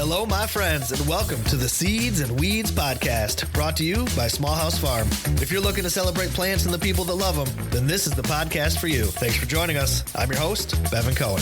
Hello, my friends, and welcome to the Seeds and Weeds podcast, brought to you by Small House Farm. If you're looking to celebrate plants and the people that love them, then this is the podcast for you. Thanks for joining us. I'm your host, Bevin Cohen.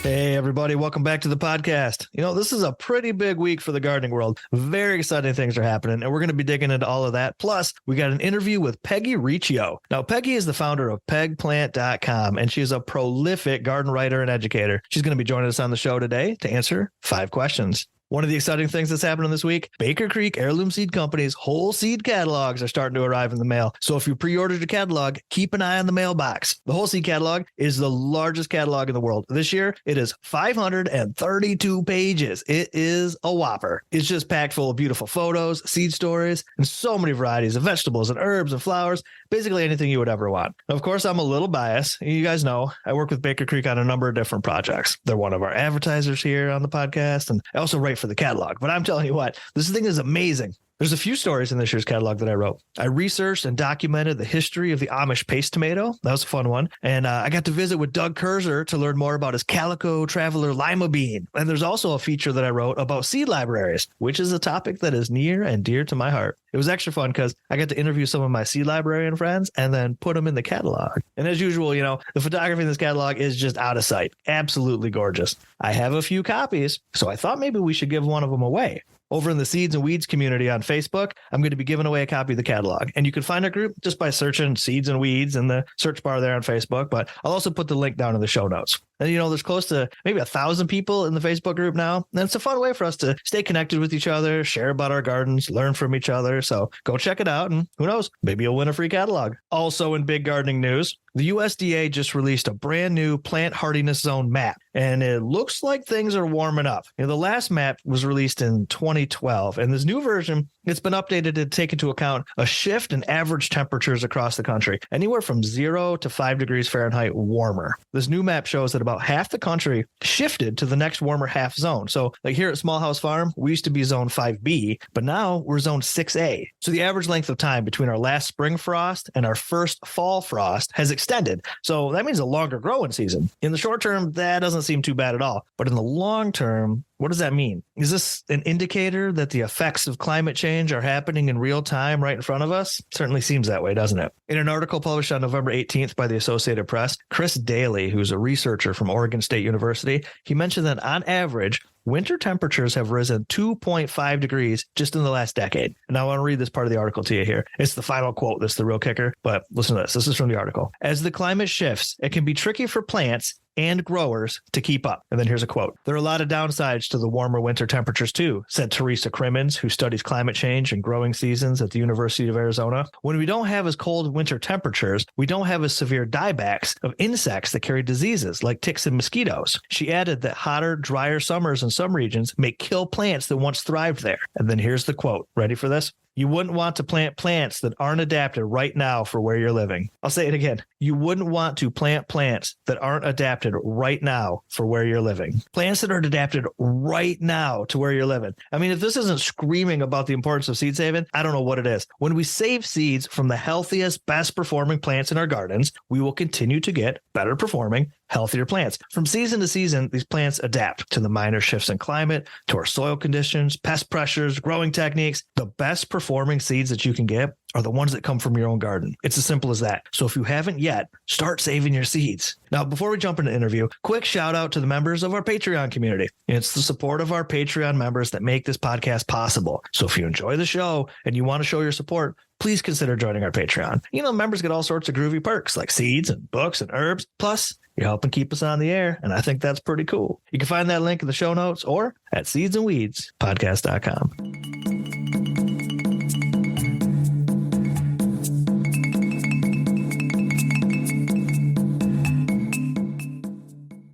Hey, everybody. Welcome back to the podcast. You know, this is a pretty big week for the gardening world. Very exciting things are happening, and we're going to be digging into all of that. Plus, we got an interview with Peggy Riccio. Now, Peggy is the founder of pegplant.com, and she's a prolific garden writer and educator. She's going to be joining us on the show today to answer 5 questions. One of the exciting things that's happening this week, Baker Creek Heirloom Seed Company's whole seed catalogs are starting to arrive in the mail. So if you pre-ordered your catalog, keep an eye on the mailbox. The whole seed catalog is the largest catalog in the world. This year, it is 532 pages. It is a whopper. It's just packed full of beautiful photos, seed stories, and so many varieties of vegetables and herbs and flowers, basically anything you would ever want. Now, of course, I'm a little biased. You guys know I work with Baker Creek on a number of different projects. They're one of our advertisers here on the podcast, and I also write for the catalog. But I'm telling you what, this thing is amazing. There's a few stories in this year's catalog that I wrote. I researched and documented the history of the Amish paste tomato. That was a fun one. And I got to visit with Doug Kurzer to learn more about his Calico Traveler Lima bean. And there's also a feature that I wrote about seed libraries, which is a topic that is near and dear to my heart. It was extra fun because I got to interview some of my seed librarian friends and then put them in the catalog. And as usual, you know, the photography in this catalog is just out of sight. Absolutely gorgeous. I have a few copies, so I thought maybe we should give one of them away. Over in the Seeds and Weeds community on Facebook, I'm going to be giving away a copy of the catalog. And you can find our group just by searching Seeds and Weeds in the search bar there on Facebook. But I'll also put the link down in the show notes. And, you know, there's close to maybe 1,000 people in the Facebook group now. And it's a fun way for us to stay connected with each other, share about our gardens, learn from each other. So go check it out. And who knows, maybe you'll win a free catalog. Also in big gardening news, the USDA just released a brand new plant hardiness zone map, and it looks like things are warming up. You know, the last map was released in 2012, and this new version, it's been updated to take into account a shift in average temperatures across the country, anywhere from 0 to 5 degrees Fahrenheit warmer. This new map shows that about half the country shifted to the next warmer half zone. So like here at Small House Farm, we used to be zone 5B, but now we're zone 6A. So the average length of time between our last spring frost and our first fall frost has extended. So that means a longer growing season. In the short term, that doesn't seem too bad at all. But in the long term, what does that mean? Is this an indicator that the effects of climate change are happening in real time right in front of us? It certainly seems that way, doesn't it? In an article published on November 18th by the Associated Press, Chris Daly, who's a researcher from Oregon State University, he mentioned that on average, winter temperatures have risen 2.5 degrees just in the last decade. And I want to read this part of the article to you here. It's the final quote. This is the real kicker. But listen to this. This is from the article. As the climate shifts, it can be tricky for plants and growers to keep up. And then here's a quote. There are a lot of downsides to the warmer winter temperatures too, said Teresa Crimmins, who studies climate change and growing seasons at the University of Arizona. When we don't have as cold winter temperatures, we don't have as severe diebacks of insects that carry diseases like ticks and mosquitoes. She added that hotter, drier summers in some regions may kill plants that once thrived there. And then here's the quote. Ready for this? You wouldn't want to plant plants that aren't adapted right now for where you're living. I'll say it again. You wouldn't want to plant plants that aren't adapted right now for where you're living. Plants that are adapted right now to where you're living. I mean, if this isn't screaming about the importance of seed saving, I don't know what it is. When we save seeds from the healthiest, best performing plants in our gardens, we will continue to get better performing, healthier plants. From season to season, these plants adapt to the minor shifts in climate, to our soil conditions, pest pressures, growing techniques. The best performing seeds that you can get are the ones that come from your own garden. It's as simple as that. So if you haven't yet, start saving your seeds. Now, before we jump into the interview, quick shout out to the members of our Patreon community. It's the support of our Patreon members that make this podcast possible. So if you enjoy the show and you want to show your support, please consider joining our Patreon. You know, members get all sorts of groovy perks like seeds and books and herbs. Plus, you're helping keep us on the air, and I think that's pretty cool. You can find that link in the show notes or at seedsandweedspodcast.com.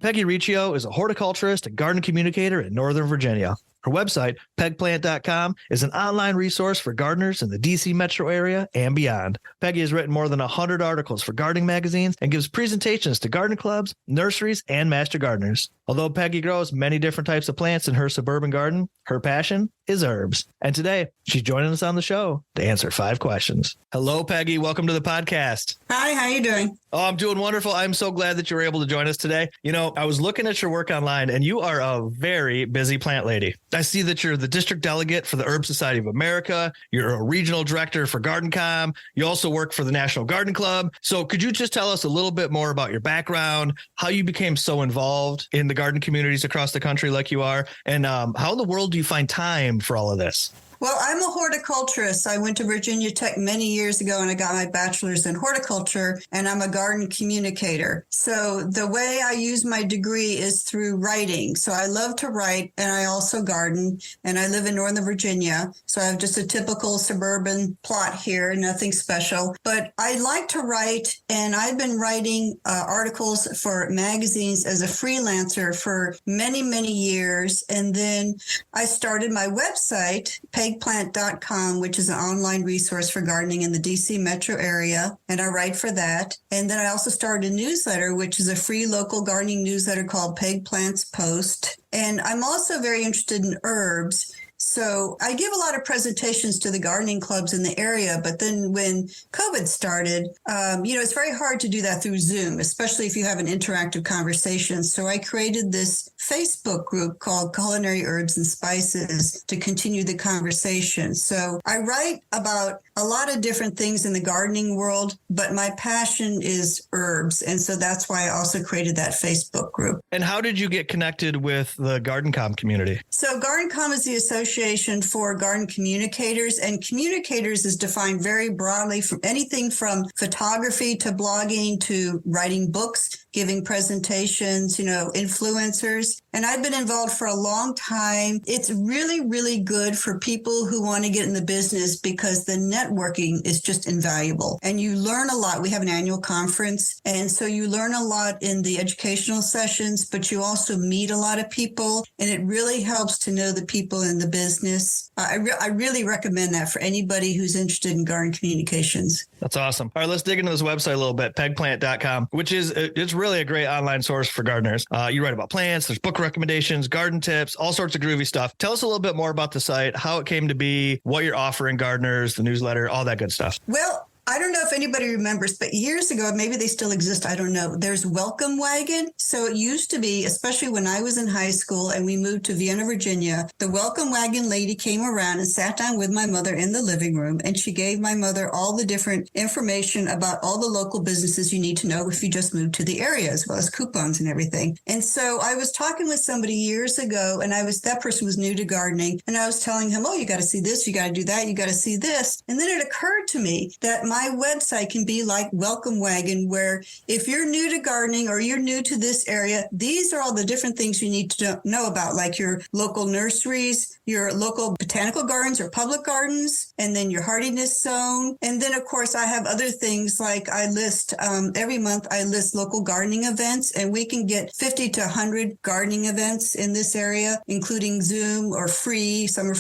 Peggy Riccio is a horticulturist and garden communicator in Northern Virginia. Her website, pegplant.com, is an online resource for gardeners in the DC metro area and beyond. Peggy has written more than 100 articles for gardening magazines and gives presentations to garden clubs, nurseries, and master gardeners. Although Peggy grows many different types of plants in her suburban garden, her passion is herbs. And today, she's joining us on the show to answer 5 questions. Hello, Peggy. Welcome to the podcast. Hi, how you doing? Oh, I'm doing wonderful. I'm so glad that you were able to join us today. You know, I was looking at your work online, and you are a very busy plant lady. I see that you're the district delegate for the Herb Society of America. You're a regional director for GardenCom. You also work for the National Garden Club. So could you just tell us a little bit more about your background, how you became so involved in the garden communities across the country like you are, and how in the world do you find time for all of this? Well, I'm a horticulturist. I went to Virginia Tech many years ago and I got my bachelor's in horticulture, and I'm a garden communicator. So the way I use my degree is through writing. So I love to write, and I also garden, and I live in Northern Virginia. So I have just a typical suburban plot here, nothing special. But I like to write, and I've been writing articles for magazines as a freelancer for many, many years. And then I started my website, pegplant.com, which is an online resource for gardening in the DC metro area, and I write for that. And then I also started a newsletter, which is a free local gardening newsletter called Peg Plants Post. And I'm also very interested in herbs. So I give a lot of presentations to the gardening clubs in the area, but then when COVID started, it's very hard to do that through Zoom, especially if you have an interactive conversation. So I created this Facebook group called Culinary Herbs and Spices to continue the conversation. So I write about a lot of different things in the gardening world, but my passion is herbs. And so that's why I also created that Facebook group. And how did you get connected with the GardenCom community? So GardenCom is the Association for Garden Communicators, and communicators is defined very broadly from anything from photography to blogging to writing books, giving presentations, influencers. And I've been involved for a long time. It's really, really good for people who want to get in the business because the networking is just invaluable. And you learn a lot. We have an annual conference. And so you learn a lot in the educational sessions, but you also meet a lot of people. And it really helps to know the people in the business. I really recommend that for anybody who's interested in garden communications. That's awesome. All right, let's dig into this website a little bit, pegplant.com, which it's really a great online source for gardeners. You write about plants, there's book recommendations, garden tips, all sorts of groovy stuff. Tell us a little bit more about the site, how it came to be, what you're offering gardeners, the newsletter, all that good stuff. Well, I don't know if anybody remembers, but years ago, maybe they still exist, I don't know. There's Welcome Wagon. So it used to be, especially when I was in high school and we moved to Vienna, Virginia, the Welcome Wagon lady came around and sat down with my mother in the living room, and she gave my mother all the different information about all the local businesses you need to know if you just moved to the area, as well as coupons and everything. And so I was talking with somebody years ago, and that person was new to gardening, and I was telling him, oh, you got to see this, you got to do that, you got to see this. And then it occurred to me that my website can be like Welcome Wagon, where if you're new to gardening or you're new to this area, these are all the different things you need to know about, like your local nurseries, your local botanical gardens or public gardens, and then your hardiness zone. And then, of course, I have other things like I list every month, I list local gardening events, and we can get 50 to 100 gardening events in this area, including Zoom or free. Some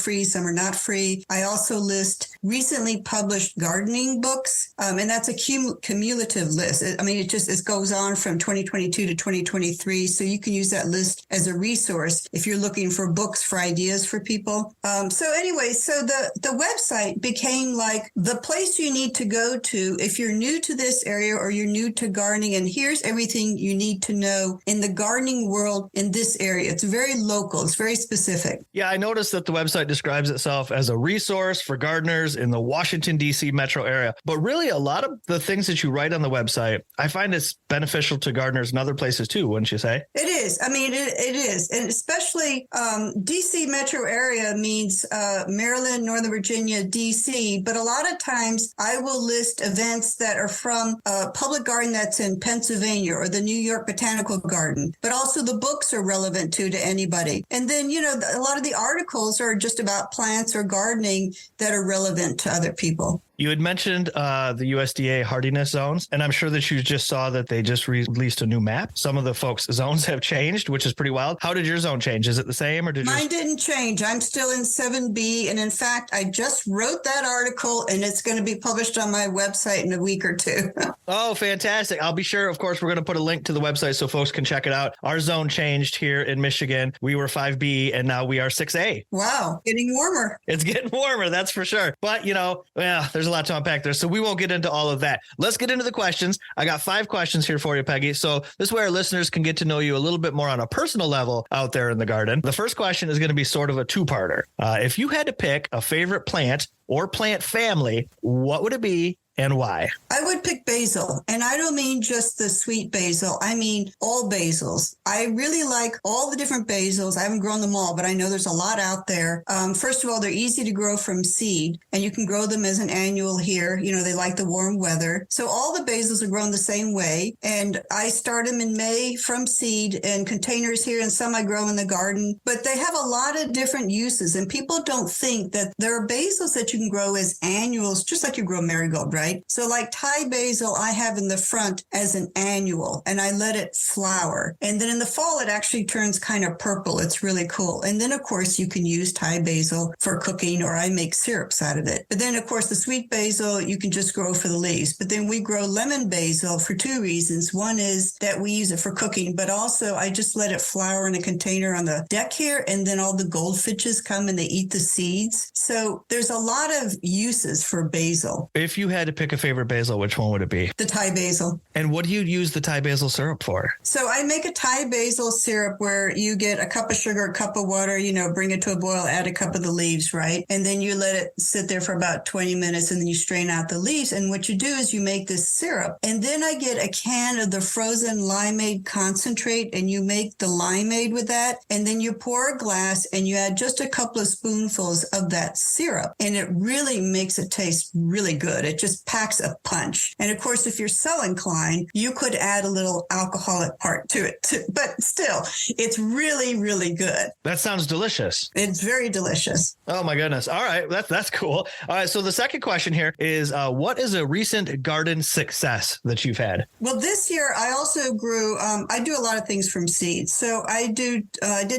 are not free. I also list recently published gardening books. And that's a cumulative list. It goes on from 2022 to 2023. So you can use that list as a resource if you're looking for books for ideas for people. So the website became like the place you need to go to if you're new to this area or you're new to gardening. And here's everything you need to know in the gardening world in this area. It's very local. It's very specific. Yeah, I noticed that the website describes itself as a resource for gardeners in the Washington, D.C. metro area. But really, a lot of the things that you write on the website, I find it's beneficial to gardeners in other places too, wouldn't you say? It is. It is. And especially DC metro area means Maryland, Northern Virginia, DC. But a lot of times I will list events that are from a public garden that's in Pennsylvania or the New York Botanical Garden. But also the books are relevant to anybody. And then, a lot of the articles are just about plants or gardening that are relevant to other people. You had mentioned the USDA Hardiness Zones, and I'm sure that you just saw that they just released a new map. Some of the folks' zones have changed, which is pretty wild. How did your zone change? Is it the same or did Mine didn't change. I'm still in 7B. And in fact, I just wrote that article and it's going to be published on my website in a week or two. Oh, fantastic. I'll be sure, of course, we're going to put a link to the website so folks can check it out. Our zone changed here in Michigan. We were 5B and now we are 6A. Wow, getting warmer. It's getting warmer, that's for sure. But, there's a lot to unpack there, so we won't get into all of that. Let's get into the questions. I got 5 questions here for you, Peggy. So this way our listeners can get to know you a little bit more on a personal level out there in the garden. The first question is going to be sort of a two-parter. If you had to pick a favorite plant or plant family, what would it be and why? I would pick basil. And I don't mean just the sweet basil. I mean all basils. I really like all the different basils. I haven't grown them all, but I know there's a lot out there. First of all, they're easy to grow from seed, and you can grow them as an annual here. They like the warm weather. So all the basils are grown the same way. And I start them in May from seed in containers here, and some I grow in the garden. But they have a lot of different uses, and people don't think that there are basils that you can grow as annuals, just like you grow marigold, right? So like Thai basil, I have in the front as an annual, and I let it flower. And then in the fall, it actually turns kind of purple. It's really cool. And then, of course, you can use Thai basil for cooking, or I make syrups out of it. But then, of course, the sweet basil, you can just grow for the leaves. But then we grow lemon basil for 2 reasons. One is that we use it for cooking, but also I just let it flower in a container on the deck here, and then all the goldfinches come and they eat the seeds. So there's a lot of uses for basil. If you had to pick a favorite basil, which one would it be? The Thai basil. And what do you use the Thai basil syrup for? So I make a Thai basil syrup where you get a cup of sugar, a cup of water, bring it to a boil, add a cup of the leaves, right? And then you let it sit there for about 20 minutes, and then you strain out the leaves. And what you do is you make this syrup. And then I get a can of the frozen limeade concentrate, and you make the limeade with that. And then you pour a glass and you add just a couple of spoonfuls of that syrup. And it really makes it taste really good. It just packs a punch. And of course, if you're so inclined, you could add a little alcoholic part to it too. But still, it's really, really good. That sounds delicious. It's very delicious. Oh my goodness. All right. That's cool. All right. So the second question here is, what is a recent garden success that you've had? Well, this year I also grew, I do a lot of things from seed. So I did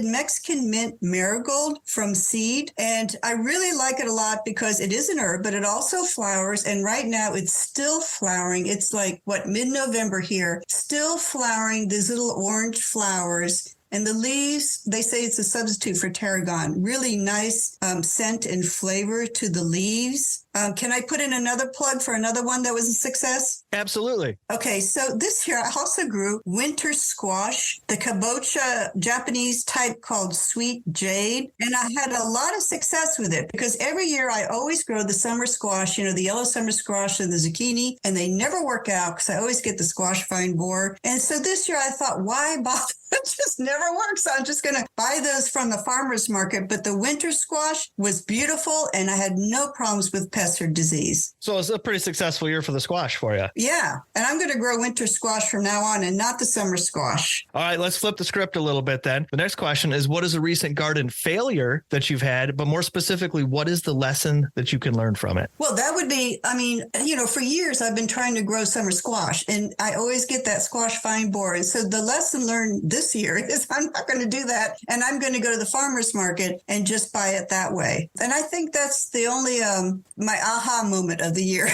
Mexican mint marigold from seed. And I really like it a lot because it is an herb, but it also flowers. And right now it's still flowering. It's like, mid-November here, still flowering these little orange flowers. And the leaves, they say it's a substitute for tarragon. Really nice scent and flavor to the leaves. Can I put in another plug for another one that was a success? Absolutely. Okay, so this year I also grew winter squash, the kabocha Japanese type called sweet jade. And I had a lot of success with it because every year I always grow the summer squash, the yellow summer squash and the zucchini, and they never work out because I always get the squash vine borer. And so this year I thought, why bother? It just never works. So I'm just going to buy those from the farmer's market. But the winter squash was beautiful, and I had no problems with pest or disease. So it's a pretty successful year for the squash for you. Yeah. And I'm going to grow winter squash from now on and not the summer squash. All right, let's flip the script a little bit then. The next question is, what is a recent garden failure that you've had? But more specifically, what is the lesson that you can learn from it? Well, that would be, for years I've been trying to grow summer squash, and I always get that squash vine borer. And so the lesson learned this year is I'm not going to do that. And I'm going to go to the farmer's market and just buy it that way. And I think that's the only, my aha moment of the year.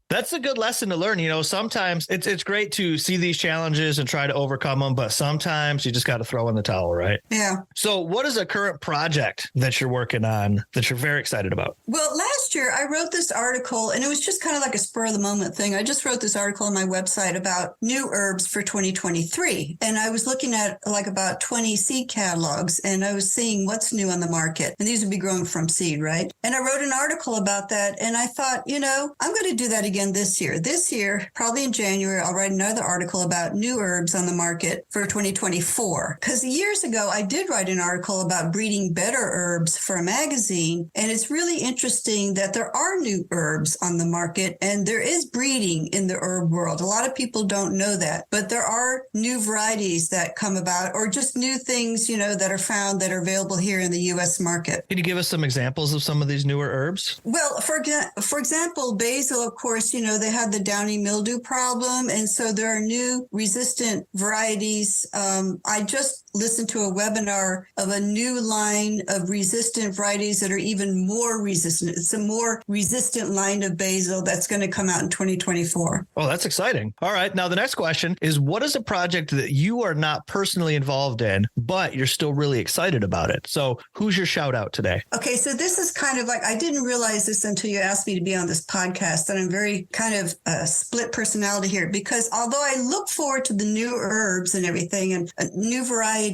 That's a good lesson to learn. Sometimes it's great to see these challenges and try to overcome them, but sometimes you just got to throw in the towel, right? Yeah. So what is a current project that you're working on that you're very excited about? Well, last year I wrote this article, and it was just kind of like a spur of the moment thing. I just wrote this article on my website about new herbs for 2023. And I was looking at like about 20 seed catalogs, and I was seeing what's new on the market. And these would be grown from seed, right? And I wrote an article about that. And I thought, I'm going to do that again this year. This year, probably in January, I'll write another article about new herbs on the market for 2024. Because years ago, I did write an article about breeding better herbs for a magazine. And it's really interesting that there are new herbs on the market, and there is breeding in the herb world. A lot of people don't know that, but there are new varieties that come about, or just new things, that are found that are available here in the U.S. market. Can you give us some examples of some of these newer herbs? Well, for example, for example, basil, of course, they had the downy mildew problem. And so there are new resistant varieties. I just listened to a webinar of a new line of resistant varieties that are even more resistant. It's a more resistant line of basil that's going to come out in 2024. Oh, that's exciting. All right. Now, the next question is, what is a project that you are not personally involved in, but you're still really excited about it? So who's your shout out today? Okay. So this is kind of like, I didn't realize this until you asked me to be on this podcast, that I'm very kind of a split personality here, because although I look forward to the new herbs and everything and new varieties,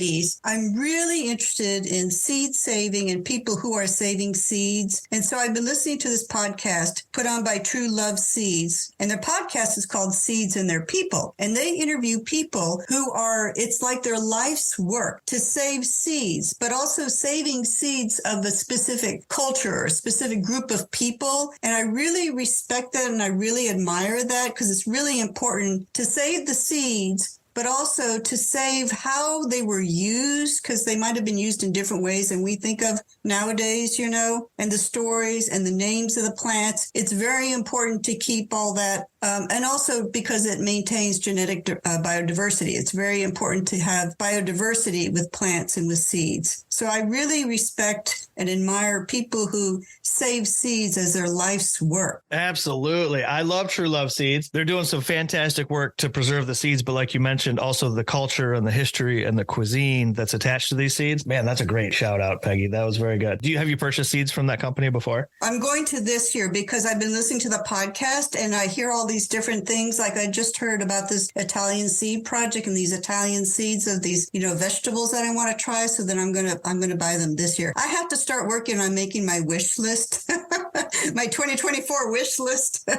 I'm really interested in seed saving and people who are saving seeds. And so I've been listening to this podcast put on by True Love Seeds, and their podcast is called Seeds and Their People. And they interview people who are, it's like their life's work to save seeds, but also saving seeds of a specific culture or a specific group of people. And I really respect that and I really admire that, because it's really important to save the seeds, but also to save how they were used, because they might have been used in different ways than we think of nowadays, and the stories and the names of the plants. It's very important to keep all that. And also because it maintains genetic biodiversity. It's very important to have biodiversity with plants and with seeds. So I really respect and admire people who save seeds as their life's work. Absolutely. I love True Love Seeds. They're doing some fantastic work to preserve the seeds, but like you mentioned, also the culture and the history and the cuisine that's attached to these seeds. Man, that's a great shout out, Peggy. That was very good. Have you purchased seeds from that company before? I'm going to this year because I've been listening to the podcast and I hear all these different things. Like I just heard about this Italian seed project and these Italian seeds of these, vegetables that I want to try. So then I'm going to buy them this year. I have to start working on making my wish list, my 2024 wish list.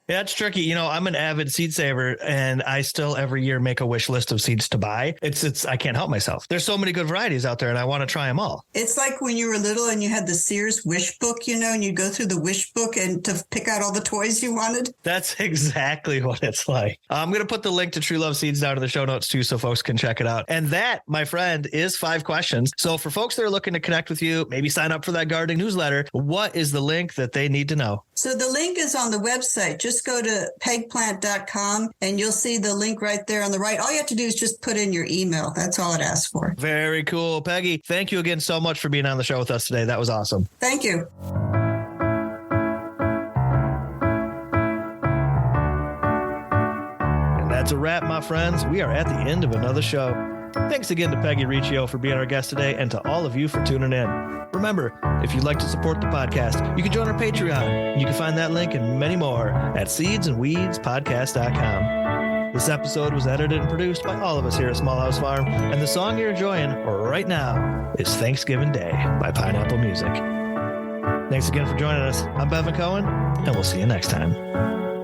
Yeah, it's tricky. I'm an avid seed saver and I still every year make a wish list of seeds to buy. I can't help myself. There's so many good varieties out there and I want to try them all. It's like when you were little and you had the Sears wish book, and you go through the wish book and to pick out all the toys you wanted. That's exactly what it's like. I'm going to put the link to True Love Seeds down in the show notes too, so folks can check it out. And that, my friend, is 5 questions. So for folks that are looking to connect with you, maybe sign up for that gardening newsletter, what is the link that they need to know? So the link is on the website. Just go to pegplant.com and you'll see the link right there on the right. All you have to do is just put in your email. That's all it asks for. Very cool. Peggy, thank you again so much for being on the show with us today. That was awesome. Thank you. And that's a wrap, my friends. We are at the end of another show. Thanks again to Peggy Riccio for being our guest today and to all of you for tuning in. Remember, if you'd like to support the podcast, you can join our Patreon. You can find that link and many more at seedsandweedspodcast.com. This episode was edited and produced by all of us here at Small House Farm, and the song you're enjoying right now is Thanksgiving Day by Pineapple Music. Thanks again for joining us. I'm Bevin Cohen, and we'll see you next time.